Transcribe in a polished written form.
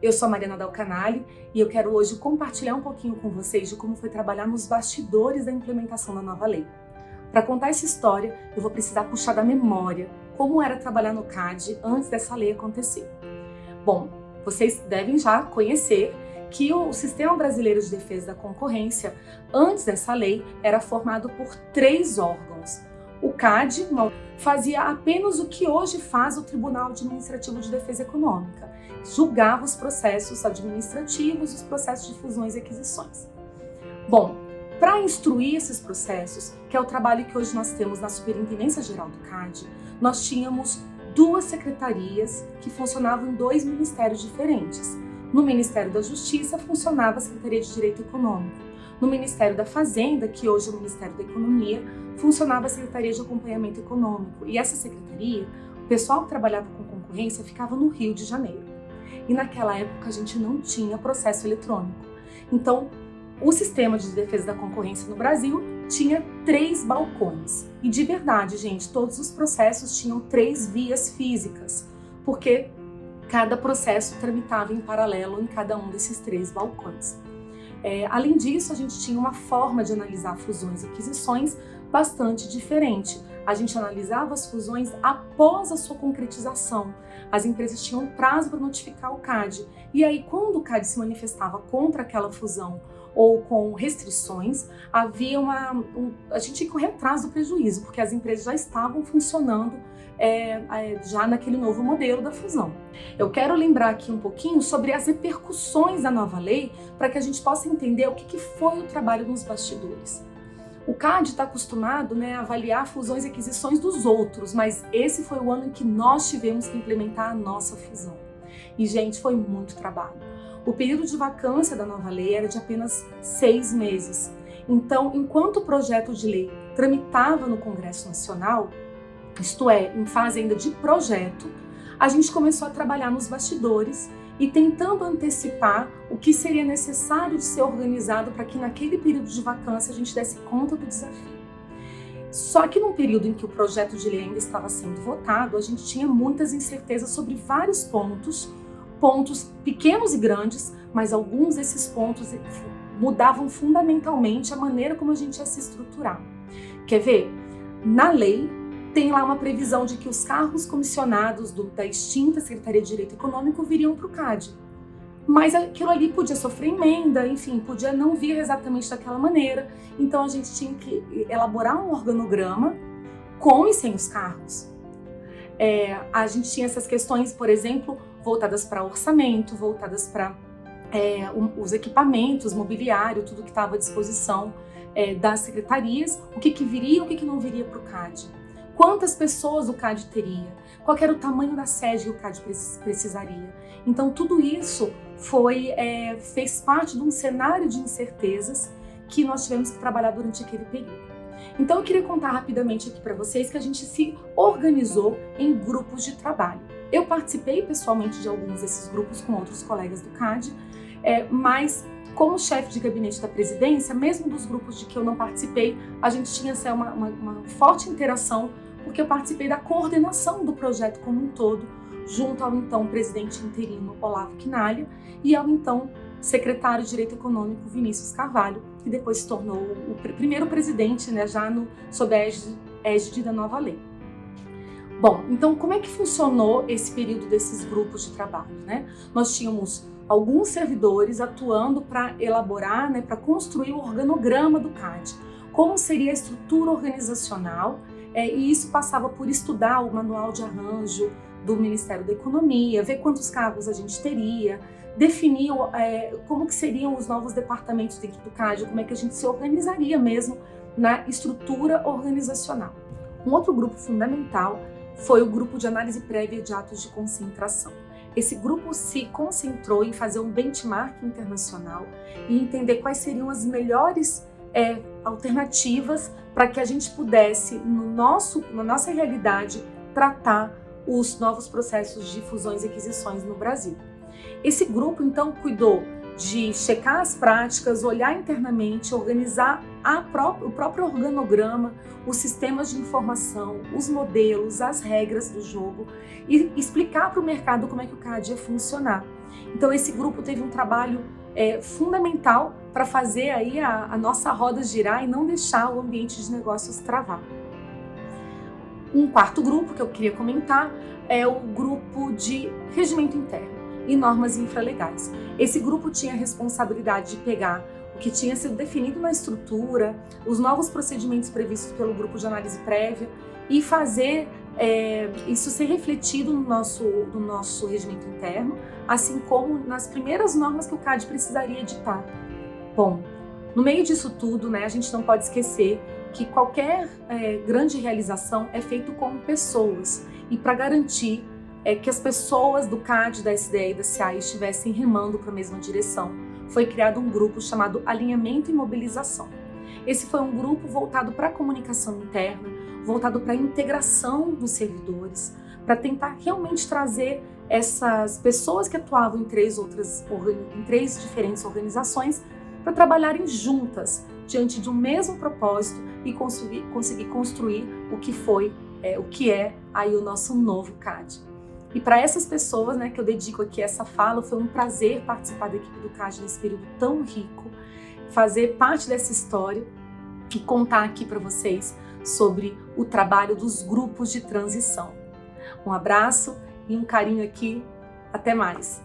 Eu sou a Mariana Dal Canali e eu quero hoje compartilhar um pouquinho com vocês de como foi trabalhar nos bastidores da implementação da nova lei. Para contar essa história, eu vou precisar puxar da memória como era trabalhar no CAD antes dessa lei acontecer. Bom, vocês devem já conhecer que o Sistema Brasileiro de Defesa da Concorrência, antes dessa lei, era formado por 3 órgãos. O CAD fazia apenas o que hoje faz o Tribunal Administrativo de Defesa Econômica, julgava os processos administrativos e os processos de fusões e aquisições. Bom, para instruir esses processos, que é o trabalho que hoje nós temos na Superintendência Geral do CAD, nós tínhamos 2 secretarias que funcionavam em 2 ministérios diferentes. No Ministério da Justiça funcionava a Secretaria de Direito Econômico. No Ministério da Fazenda, que hoje é o Ministério da Economia, funcionava a Secretaria de Acompanhamento Econômico. E essa secretaria, o pessoal que trabalhava com concorrência ficava no Rio de Janeiro. E naquela época a gente não tinha processo eletrônico. Então, o Sistema de Defesa da Concorrência no Brasil tinha 3 balcões. E de verdade, gente, todos os processos tinham 3 vias físicas, porque cada processo tramitava em paralelo em cada um desses 3 balcões. Além disso, a gente tinha uma forma de analisar fusões e aquisições bastante diferente. A gente analisava as fusões após a sua concretização. As empresas tinham um prazo para notificar o CAD. E aí, quando o CAD se manifestava contra aquela fusão ou com restrições, havia a gente tinha que correr atrás do prejuízo, porque as empresas já estavam funcionando já naquele novo modelo da fusão. Eu quero lembrar aqui um pouquinho sobre as repercussões da nova lei para que a gente possa entender o que foi o trabalho nos bastidores. O CAD está acostumado a avaliar fusões e aquisições dos outros, mas esse foi o ano em que nós tivemos que implementar a nossa fusão. E, gente, foi muito trabalho. O período de vacância da nova lei era de apenas 6 meses. Então, enquanto o projeto de lei tramitava no Congresso Nacional, isto é, em fase ainda de projeto, a gente começou a trabalhar nos bastidores e tentando antecipar o que seria necessário de ser organizado para que naquele período de vacância a gente desse conta do desafio. Só que num período em que o projeto de lei ainda estava sendo votado, a gente tinha muitas incertezas sobre vários pontos pequenos e grandes, mas alguns desses pontos mudavam fundamentalmente a maneira como a gente ia se estruturar. Quer ver? Na lei, tem lá uma previsão de que os cargos comissionados da extinta Secretaria de Direito Econômico viriam para o CAD. Mas aquilo ali podia sofrer emenda, enfim, podia não vir exatamente daquela maneira. Então a gente tinha que elaborar um organograma com e sem os cargos. A gente tinha essas questões, por exemplo, voltadas para orçamento, voltadas para os equipamentos, mobiliário, tudo que estava à disposição das secretarias, o que viria e o que não viria para o CAD. Quantas pessoas o CAD teria? Qual era o tamanho da sede que o CAD precisaria? Então, tudo isso fez parte de um cenário de incertezas que nós tivemos que trabalhar durante aquele período. Então, eu queria contar rapidamente aqui para vocês que a gente se organizou em grupos de trabalho. Eu participei pessoalmente de alguns desses grupos com outros colegas do CAD, mas como chefe de gabinete da presidência, mesmo dos grupos de que eu não participei, a gente tinha uma forte interação, porque eu participei da coordenação do projeto como um todo, junto ao então presidente interino Olavo Quinalha e ao então secretário de Direito Econômico Vinícius Carvalho, que depois se tornou o primeiro presidente, já sob a égide da nova lei. Bom, então como é que funcionou esse período desses grupos de trabalho? Nós tínhamos alguns servidores atuando para elaborar, para construir o organograma do CAD, como seria a estrutura organizacional, e isso passava por estudar o manual de arranjo do Ministério da Economia, ver quantos cargos a gente teria, definir como que seriam os novos departamentos dentro do CAD, como é que a gente se organizaria mesmo na estrutura organizacional. Um outro grupo fundamental foi o grupo de análise prévia de atos de concentração. Esse grupo se concentrou em fazer um benchmark internacional e entender quais seriam as melhores alternativas para que a gente pudesse, na nossa realidade, tratar os novos processos de fusões e aquisições no Brasil. Esse grupo, então, cuidou de checar as práticas, olhar internamente, organizar o próprio organograma, os sistemas de informação, os modelos, as regras do jogo e explicar para o mercado como é que o CAD ia funcionar. Então esse grupo teve um trabalho fundamental para fazer aí a nossa roda girar e não deixar o ambiente de negócios travar. Um quarto grupo que eu queria comentar é o grupo de regimento interno e normas infralegais. Esse grupo tinha a responsabilidade de pegar o que tinha sido definido na estrutura, os novos procedimentos previstos pelo grupo de análise prévia e fazer isso ser refletido no nosso regimento interno, assim como nas primeiras normas que o CAD precisaria editar. Bom, no meio disso tudo, né, a gente não pode esquecer que qualquer grande realização é feito com pessoas e para garantir que as pessoas do CAD, da SDE e da CI estivessem remando para a mesma direção, foi criado um grupo chamado Alinhamento e Mobilização. Esse foi um grupo voltado para a comunicação interna, voltado para a integração dos servidores, para tentar realmente trazer essas pessoas que atuavam em três diferentes organizações para trabalharem juntas diante de um mesmo propósito e conseguir construir o que é aí o nosso novo CAD. E para essas pessoas, né, que eu dedico aqui essa fala, foi um prazer participar da equipe do CAD nesse período tão rico, fazer parte dessa história e contar aqui para vocês sobre o trabalho dos grupos de transição. Um abraço e um carinho aqui. Até mais!